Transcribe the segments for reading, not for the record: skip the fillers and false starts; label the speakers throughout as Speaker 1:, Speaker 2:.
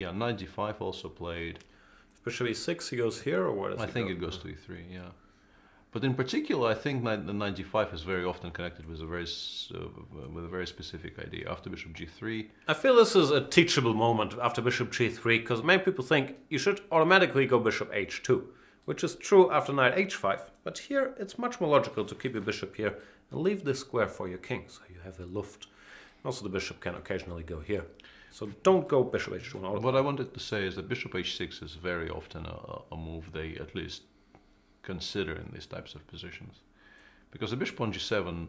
Speaker 1: Yeah, knight d5 also played.
Speaker 2: Bishop e6, he goes here, or where does
Speaker 1: I
Speaker 2: he
Speaker 1: think
Speaker 2: go?
Speaker 1: it goes to e3, yeah. But in particular, I think the knight d5 is very often connected with a very specific idea. After bishop g3.
Speaker 2: I feel this is a teachable moment after bishop g3, because many people think you should automatically go bishop h2, which is true after knight h5. But here it's much more logical to keep your bishop here and leave this square for your king, so you have a luft. Also, the bishop can occasionally go here. So don't go bishop h2.
Speaker 1: What I wanted to say is that bishop h6 is very often a move they at least consider in these types of positions. Because the bishop on g7,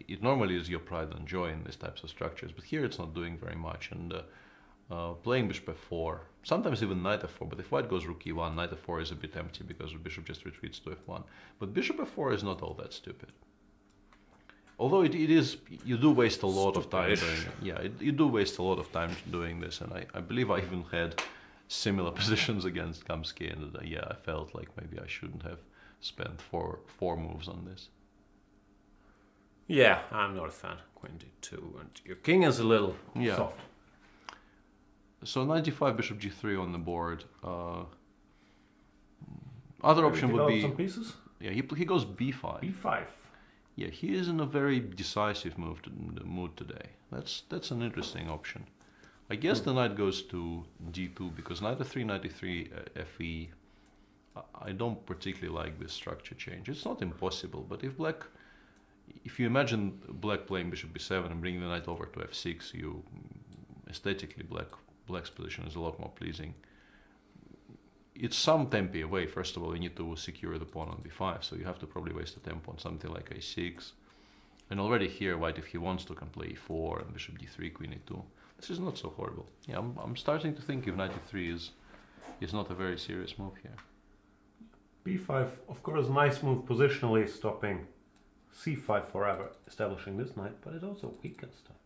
Speaker 1: it normally is your pride and joy in these types of structures, but here it's not doing very much. And playing bishop f4, sometimes even knight f4, but if white goes rook e1, knight f4 is a bit empty because the bishop just retreats to f1. But bishop f4 is not all that stupid. Although it is, you do waste a lot of time doing it. Yeah, you do waste a lot of time doing this, and I believe I even had similar positions against Kamsky, and yeah, I felt like maybe I shouldn't have spent four moves on this.
Speaker 2: Yeah, I'm not a fan. Queen d2, and your king is a little soft.
Speaker 1: So knight d5, bishop g3 on the board. Other option would be
Speaker 2: some pieces.
Speaker 1: Yeah, he goes b5.
Speaker 2: b5. Yeah,
Speaker 1: he is in a very decisive mood today. That's an interesting option. I guess the knight goes to d2 because knight f3, knight e3, fe. I don't particularly like this structure change. It's not impossible, but if you imagine black playing bishop b7 and bringing the knight over to f6, aesthetically black's position is a lot more pleasing. It's some tempi away. First of all, you need to secure the pawn on b5, so you have to probably waste a tempo on something like a6. And already here, white, if he wants to, can play e4 and bishop d3, queen e2. This is not so horrible. Yeah, I'm starting to think if knight e3 is not a very serious move here.
Speaker 2: b5, of course, nice move positionally, stopping c5 forever, establishing this knight, but it also weakens stuff.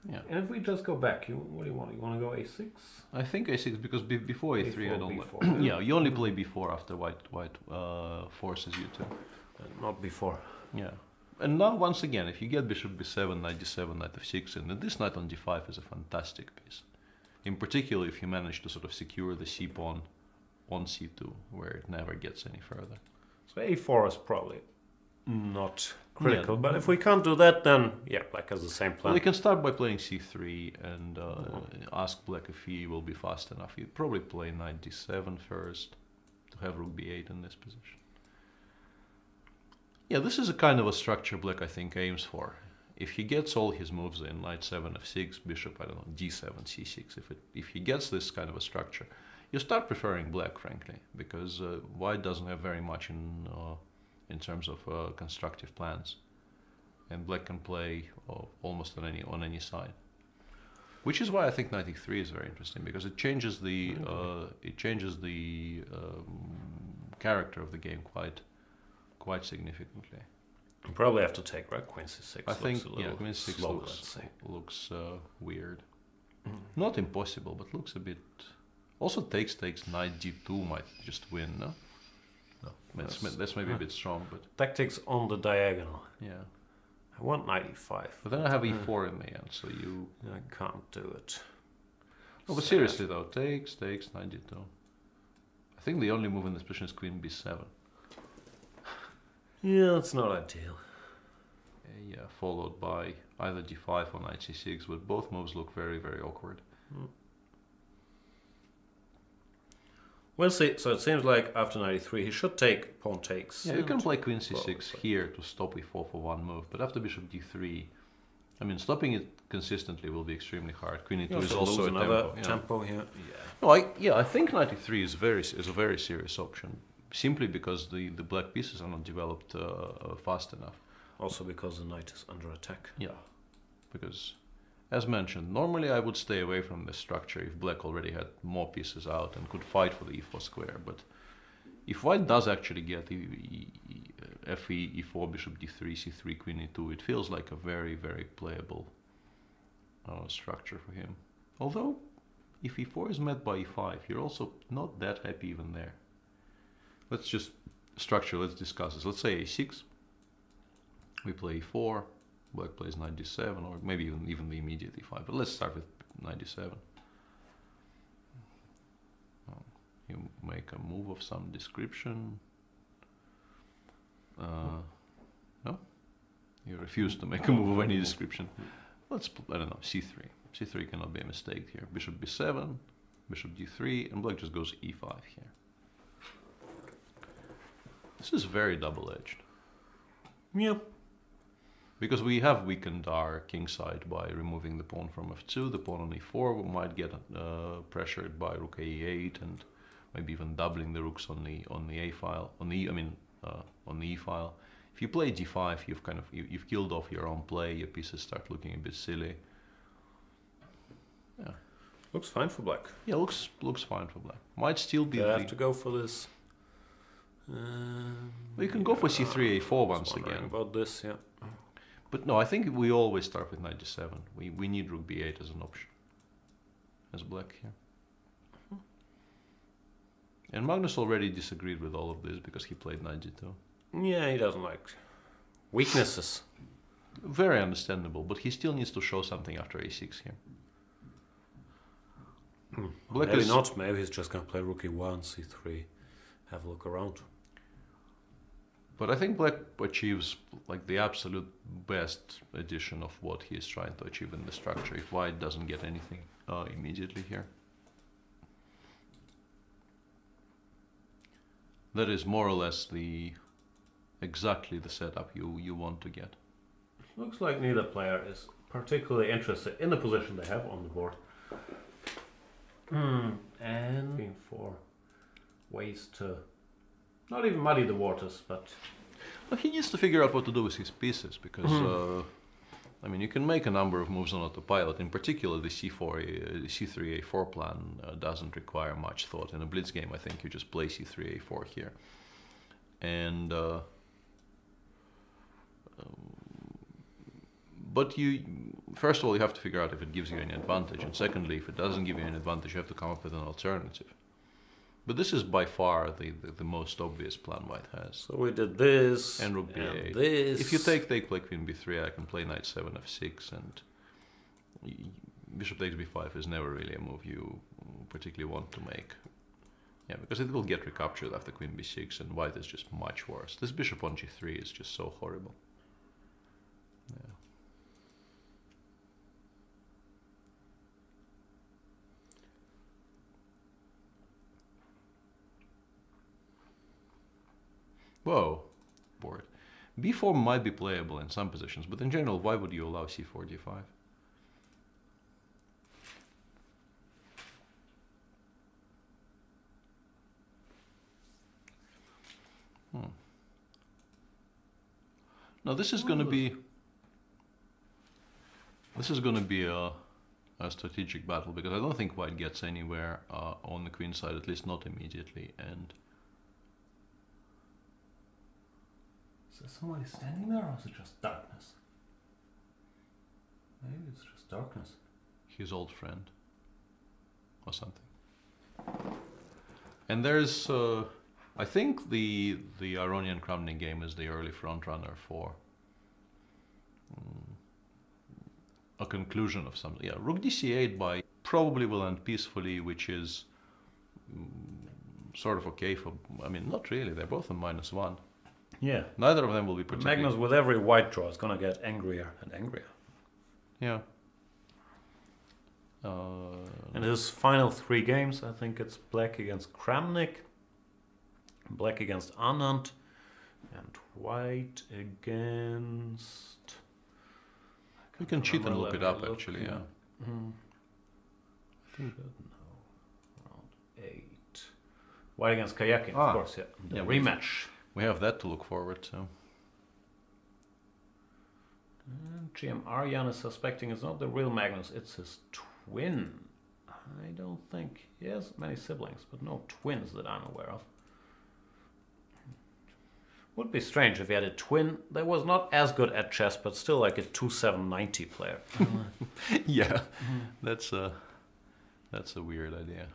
Speaker 1: Yeah.
Speaker 2: And if we just go back, what do you want? You want to go a6?
Speaker 1: I think a6 because before a3
Speaker 2: A4,
Speaker 1: I don't
Speaker 2: B4,
Speaker 1: like. Yeah, you only play b4 after white forces you to.
Speaker 2: Not before.
Speaker 1: Yeah. And now once again, if you get bishop b7, knight d7, knight f6, and then this knight on d5 is a fantastic piece. In particular, if you manage to sort of secure the c pawn on c2, where it never gets any further.
Speaker 2: So a4 is probably not critical, but if we can't do that, then yeah, black has the same plan.
Speaker 1: Well, you can start by playing c3 and ask black if he will be fast enough. You'd probably play knight d7 first to have rook b8 in this position. Yeah, this is a kind of a structure black, I think, aims for. If he gets all his moves in, knight 7, f6, bishop, I don't know, d7, c6, if he gets this kind of a structure, you start preferring black, frankly, because white doesn't have very much in terms of constructive plans, and black can play almost on any side. Which is why I think knight e3 is very interesting, because it changes the character of the game quite significantly.
Speaker 2: You probably have to take, right? Queen c6.
Speaker 1: I think, yeah, queen c6 looks weird. Not impossible, but looks a bit. Also takes knight d2 might just win, no?
Speaker 2: No,
Speaker 1: that's maybe a bit strong, but
Speaker 2: tactics on the diagonal.
Speaker 1: Yeah.
Speaker 2: I want knight e5.
Speaker 1: But then I have e4 in the end, so you.
Speaker 2: I can't do it.
Speaker 1: Oh, but seriously though, takes knight d2. I think the only move in this position is queen b7.
Speaker 2: Yeah, that's not ideal.
Speaker 1: Yeah, followed by either d5 or knight c6, but both moves look very, very awkward.
Speaker 2: We'll see. So it seems like after knight e3 he should take pawn takes.
Speaker 1: Yeah, you can play queen c6 here to stop e4 for one move, but after bishop d3, I mean, stopping it consistently will be extremely hard. Queen e2 is also
Speaker 2: another
Speaker 1: a
Speaker 2: tempo here.
Speaker 1: Yeah. No, I think knight e3 is a very serious option, simply because the black pieces are not developed fast enough.
Speaker 2: Also because the knight is under attack.
Speaker 1: Yeah, because as mentioned, normally I would stay away from this structure if black already had more pieces out and could fight for the e4 square. But if white does actually get fe, e4, bishop d3, c3, queen e2, it feels like a very, very playable structure for him. Although, if e4 is met by e5, you're also not that happy even there. Let's just let's discuss this. Let's say a6, we play e4, black plays knight d7, or maybe even the immediate e5, but let's start with knight d7. a move of some description. No? You refuse to make a move of any description. Let's, I don't know, c3. c3 cannot be a mistake here. Bishop b7, bishop d3, and black just goes e5 here. This is very double-edged.
Speaker 2: Yep.
Speaker 1: Because we have weakened our king side by removing the pawn from f2. The pawn on e4 might get pressured by rook e8, and maybe even doubling the rooks on the a file, on the e file. If you play d5, you've killed off your own play. Your pieces start looking a bit silly. Yeah.
Speaker 2: Looks fine for black.
Speaker 1: Yeah, looks fine for black. Might still be.
Speaker 2: I have to go for this.
Speaker 1: Well, you can go for c3, a4 once again.
Speaker 2: About this, yeah.
Speaker 1: But no, I think we always start with knight g7. We need rook b8 as an option. As black here. And Magnus already disagreed with all of this because he played knight g2.
Speaker 2: Yeah, he doesn't like weaknesses.
Speaker 1: Very understandable, but he still needs to show something after a6 here. Black
Speaker 2: Maybe
Speaker 1: is
Speaker 2: not, maybe he's just gonna play rook e1, c3, have a look around.
Speaker 1: But I think black achieves like the absolute best edition of what he is trying to achieve in the structure if white doesn't get anything immediately here. That is more or less exactly the setup you want to get.
Speaker 2: Looks like neither player is particularly interested in the position they have on the board. And looking for ways to not even muddy the waters, but...
Speaker 1: Well, he needs to figure out what to do with his pieces, because, I mean, you can make a number of moves on autopilot. In particular, the c4, c3, a4 plan doesn't require much thought. In a blitz game, I think you just play c3, a4 here. And... but first of all, you have to figure out if it gives you any advantage. And secondly, if it doesn't give you any advantage, you have to come up with an alternative. But this is by far the most obvious plan white has.
Speaker 2: So we did this,
Speaker 1: and rook b8.
Speaker 2: And this.
Speaker 1: If you take play queen b3, I can play knight 7, f6, and bishop takes b5 is never really a move you particularly want to make. Yeah, because it will get recaptured after queen b6, and white is just much worse. This bishop on g3 is just so horrible. Yeah. Whoa, board. b4 might be playable in some positions, but in general, why would you allow c4, d5? Now this is going to be a strategic battle, because I don't think white gets anywhere on the queen side, at least not immediately. And
Speaker 2: is there somebody standing there, or is it just darkness? Maybe it's just darkness.
Speaker 1: His old friend or something. And there's I think the Aronian Kramnik game is the early front runner for a conclusion of something. Yeah, rook dc8 by probably will end peacefully, which is sort of okay for, I mean, not really, they're both on -1.
Speaker 2: Yeah.
Speaker 1: Neither of them will be particularly...
Speaker 2: Magnus, with every white draw, is going to get angrier and angrier.
Speaker 1: Yeah.
Speaker 2: And his final 3 games, I think it's black against Kramnik, black against Anand, and white against...
Speaker 1: You can cheat and look it up, actually, yeah.
Speaker 2: I think, round 8. White against Kayakin, of course, yeah. The rematch.
Speaker 1: We have that to look forward to.
Speaker 2: And GM Arjan is suspecting it's not the real Magnus, it's his twin. I don't think he has many siblings, but no twins that I'm aware of. Would be strange if he had a twin that was not as good at chess, but still like a 2-7-90 player.
Speaker 1: Yeah, that's a weird idea.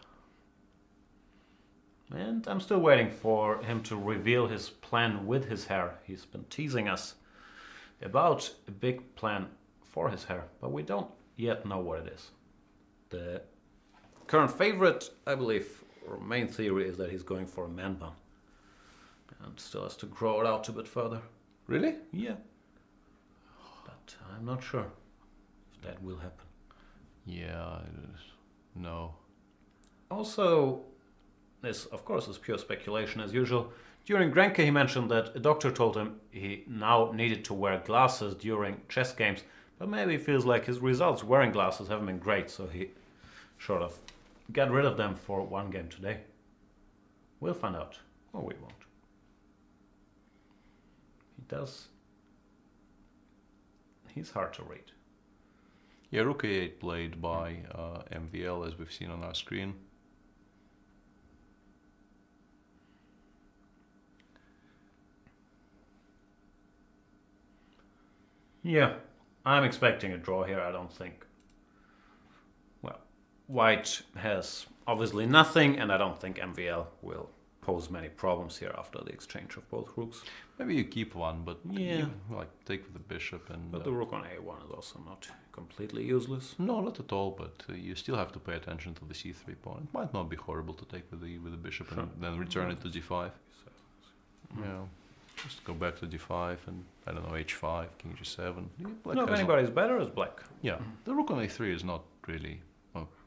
Speaker 2: And I'm still waiting for him to reveal his plan with his hair. He's been teasing us about a big plan for his hair, but we don't yet know what it is. The current favorite, I believe, main theory is that he's going for a man bun. And still has to grow it out a bit further.
Speaker 1: Really?
Speaker 2: Yeah. But I'm not sure if that will happen.
Speaker 1: Yeah, no.
Speaker 2: Also, this of course is pure speculation as usual. During Grenke he mentioned that a doctor told him he now needed to wear glasses during chess games, but maybe he feels like his results wearing glasses haven't been great, so he sort of got rid of them for one game today. We'll find out, or we won't. He's hard to read.
Speaker 1: Yeah, Rook A8 played by MVL, as we've seen on our screen.
Speaker 2: Yeah, I'm expecting a draw here, I don't think. Well, White has obviously nothing, and I don't think MVL will pose many problems here after the exchange of both rooks.
Speaker 1: Maybe you keep one, but
Speaker 2: yeah,
Speaker 1: you, like take with the bishop and.
Speaker 2: But the rook on A1 is also not completely useless.
Speaker 1: No, not at all. But you still have to pay attention to the C3 pawn. It might not be horrible to take with the bishop and then return it to D5. Yeah, just go back to D5 and I don't know H5, King G7. Yeah,
Speaker 2: no, if anybody's better, it's black.
Speaker 1: Yeah, the rook on A3 is not really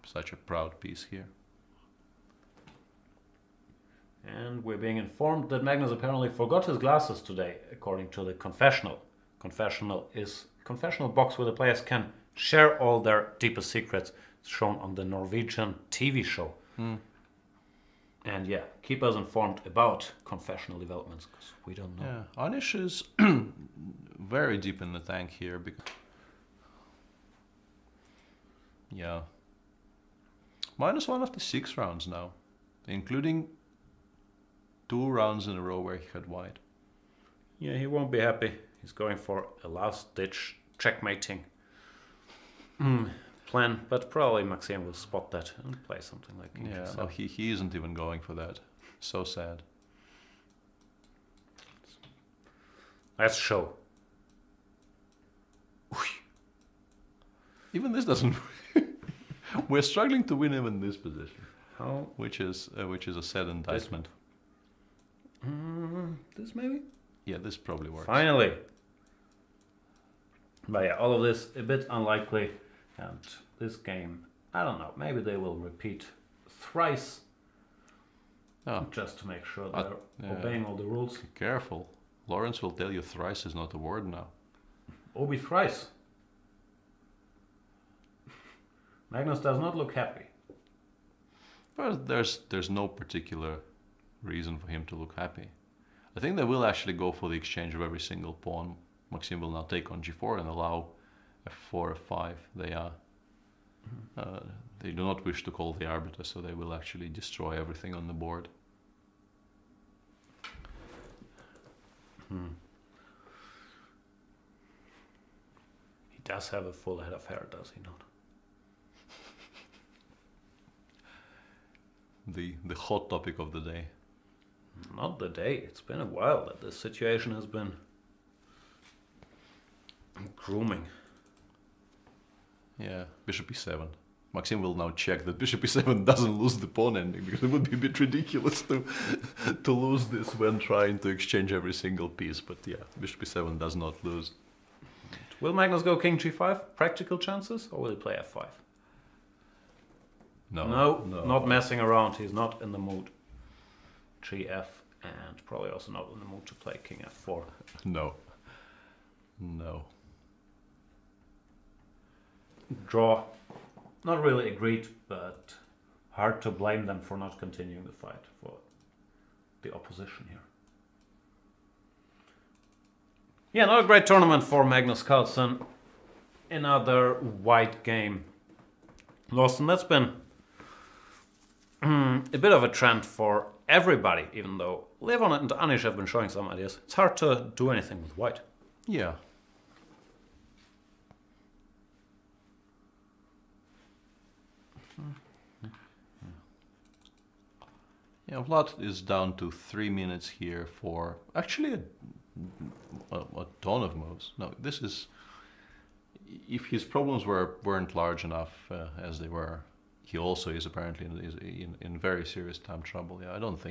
Speaker 1: such a proud piece here.
Speaker 2: And we're being informed that Magnus apparently forgot his glasses today, according to the confessional. Confessional is a confessional box where the players can share all their deepest secrets. It's shown on the Norwegian TV show. And yeah, keep us informed about confessional developments, because we don't know.
Speaker 1: Yeah, Anish is very deep in the tank here. Yeah. -1 after 6 rounds now, including 2 rounds in a row where he had white.
Speaker 2: Yeah, he won't be happy. He's going for a last-ditch checkmating plan, but probably Maxime will spot that and play something like King
Speaker 1: Yeah,
Speaker 2: G7.
Speaker 1: no, he isn't even going for that. So sad.
Speaker 2: Let's show.
Speaker 1: Even this doesn't. We're struggling to win even this position.
Speaker 2: How?
Speaker 1: Which is a sad indictment.
Speaker 2: This maybe?
Speaker 1: Yeah, this probably works.
Speaker 2: Finally. But yeah, all of this a bit unlikely, and this game, I don't know, maybe they will repeat thrice just to make sure they're obeying all the rules.
Speaker 1: Careful. Lawrence will tell you thrice is not a word now.
Speaker 2: Obi thrice. Magnus does not look happy.
Speaker 1: Well, there's no particular reason for him to look happy. I think they will actually go for the exchange of every single pawn. Maxime will now take on G4 and allow F4, F5. They do not wish to call the arbiter, so they will actually destroy everything on the board.
Speaker 2: He does have a full head of hair, does he not?
Speaker 1: The hot topic of the day.
Speaker 2: Not the day. It's been a while that this situation has been grooming.
Speaker 1: Yeah, Bishop E7. Maxime will now check that Bishop E7 doesn't lose the pawn ending, because it would be a bit ridiculous to lose this when trying to exchange every single piece. But yeah, Bishop E7 does not lose.
Speaker 2: Will Magnus go King G5? Practical chances? Or will he play F5? No, not messing around. He's not in the mood. GF, and probably also not in the mood to play King F4.
Speaker 1: No.
Speaker 2: Draw. Not really agreed, but hard to blame them for not continuing the fight for the opposition here. Yeah, not a great tournament for Magnus Carlsen. Another white game lost, and that's been a bit of a trend for everybody, even though Levon and Anish have been showing some ideas. It's hard to do anything with white.
Speaker 1: Yeah. Yeah, Vlad is down to 3 minutes here for actually a ton of moves. No, this is, if his problems weren't large enough as they were he also is apparently in very serious time trouble. Yeah, I don't think